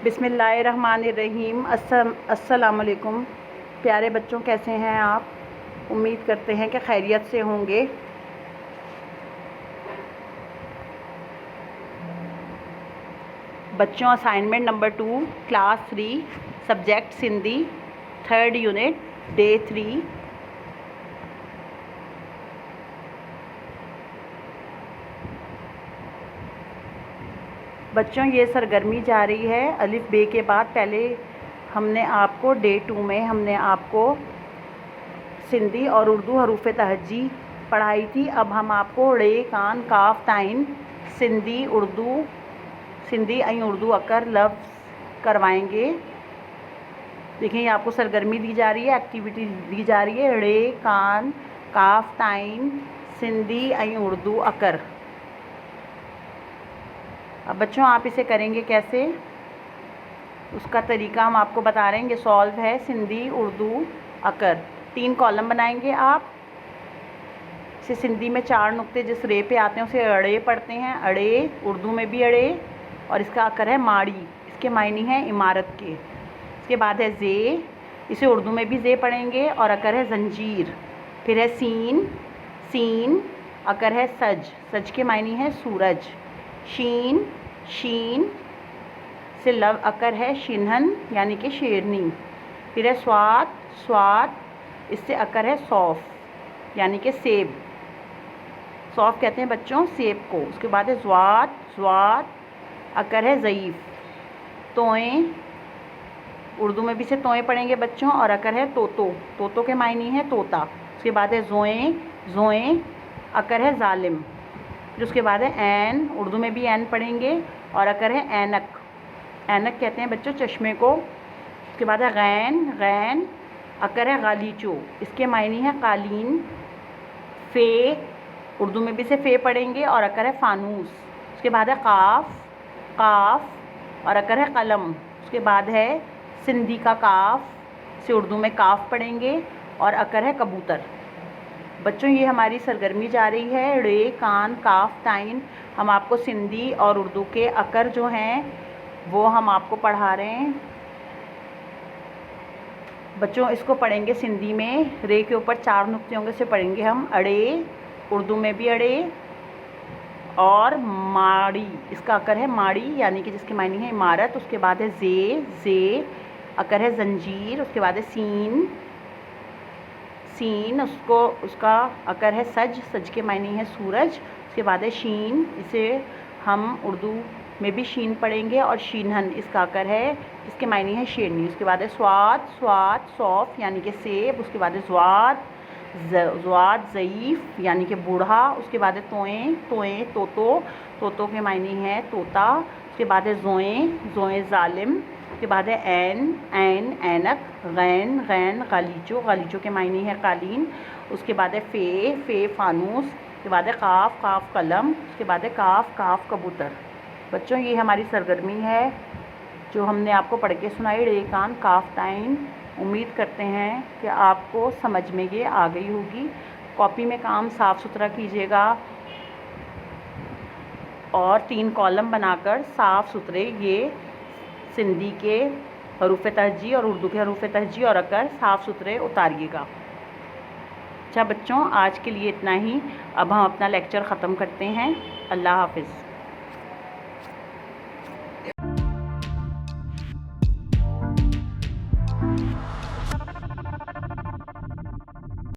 बिस्मिल्लाहिर्रहमानिर्रहीम। अस्सलामुअलैकुम। प्यारे बच्चों, कैसे हैं आप? उम्मीद करते हैं कि खैरियत से होंगे। बच्चों, assignment number 2, class 3, subject Sindhi, 3rd unit, day 3। बच्चों, ये सरगर्मी जा रही है अलिफ बे के बाद। पहले हमने आपको डे 2 में हमने आपको सिंधी और उर्दू हरूफ तहज्जी पढ़ाई थी। अब हम आपको रे, कान, काफ, ताइन, सिंधी ऐं उर्दू अकर लफ्ज़ करवाएंगे। देखें, ये आपको सरगर्मी दी जा रही है, एक्टिविटी दी जा रही है। रे, कान, काफ, ताइन, सिंधी ऐं उर्दू अकर। अब बच्चों, आप इसे करेंगे कैसे, उसका तरीका हम आपको बता रहे हैं। ये सॉल्व है सिंधी, उर्दू, अकर। 3 कॉलम बनाएंगे आप। इसे सिंधी में 4 नुक्ते जिस रे पे आते हैं उसे अड़े पढ़ते हैं। अड़े, उर्दू में भी अड़े। और इसका अकर है माड़ी, इसके मायने हैं इमारत के। इसके बाद है जे, इसे उर्दू में भी जे पढ़ेंगे और अकर है जंजीर। फिर है सीन, अकर है सज के मायने हैं सूरज। शीन से लव अकर है शिनहन यानी कि शेरनी। फिर है स्वात, इससे अकर है सौफ यानी कि सेब। सौफ कहते हैं बच्चों सेब को। उसके बाद है ज़्वात, अकर है ज़ईफ़। तोएं, उर्दू में भी से तोएं पढ़ेंगे बच्चों और अकर है तोतो के मायने हैं तोता। उसके बाद है ज़ोएं, अकर है ज़ालिम। फिर उसके बाद है ऐन, उर्दू में भी ऐन पढ़ेंगे और अकर है ऐनक कहते हैं बच्चों चश्मे को। उसके बाद है गैन, अकर है गालीचो, इसके मायने हैं कालीन। फ़े, उर्दू में भी से फ़े पढ़ेंगे और अकर है फ़ानूस। उसके बाद है काफ और अकर है कलम। उसके बाद है सिंधी का काफ, से उर्दू में काफ पढ़ेंगे और अकर है कबूतर। बच्चों, ये हमारी सरगर्मी जा रही है। रे, कान, काफ, ताइन। हम आपको सिंधी और उर्दू के अकर जो हैं वो हम आपको पढ़ा रहे हैं। बच्चों, इसको पढ़ेंगे सिंधी में। रे के ऊपर 4 नुक्ते होंगे, से पढ़ेंगे हम अड़े, उर्दू में भी अड़े। और माड़ी, इसका अकर है माड़ी यानी कि जिसके मायने है इमारत। उसके बाद है जे, अकर है जंजीर। उसके बाद है सीन, उसका अकर है सज के मायने है सूरज। उसके बाद है शीन, इसे हम उर्दू में भी शीन पढ़ेंगे और शीनहन, इसका अकर है इसके मायने है शेरनी। उसके बाद है स्वात, सौफ यानी कि सेब। उसके बाद है ज़्वात, ज़ईफ़ यानी कि बूढ़ा। उसके बाद है तोएं, तोतो के मायने हैं तोता। उसके बाद है ज़ोएं ज़ालिम। उसके बाद है ऐन, ऐनक। गैन, गालीचो के मायने है कालीन। उसके बाद है फ़े, फ़ानूस। उसके बाद है काफ, कलम। उसके बाद है काफ, कबूतर। बच्चों, ये हमारी सरगर्मी है जो हमने आपको पढ़ के सुनाई। रे, कान, काफ, ताइन। उम्मीद करते हैं कि आपको समझ में ये आ गई होगी। कॉपी में काम साफ़ सुथरा कीजिएगा और 3 कॉलम बनाकर साफ़ सुथरे ये सिंधी के हरूफ तहज्जी और उर्दू के हरूफ तहज्जी और अकर साफ़ सुथरे उतारिएगा। अच्छा बच्चों, आज के लिए इतना ही। अब हम अपना लेक्चर ख़त्म करते हैं। अल्लाह हाफ़िज़।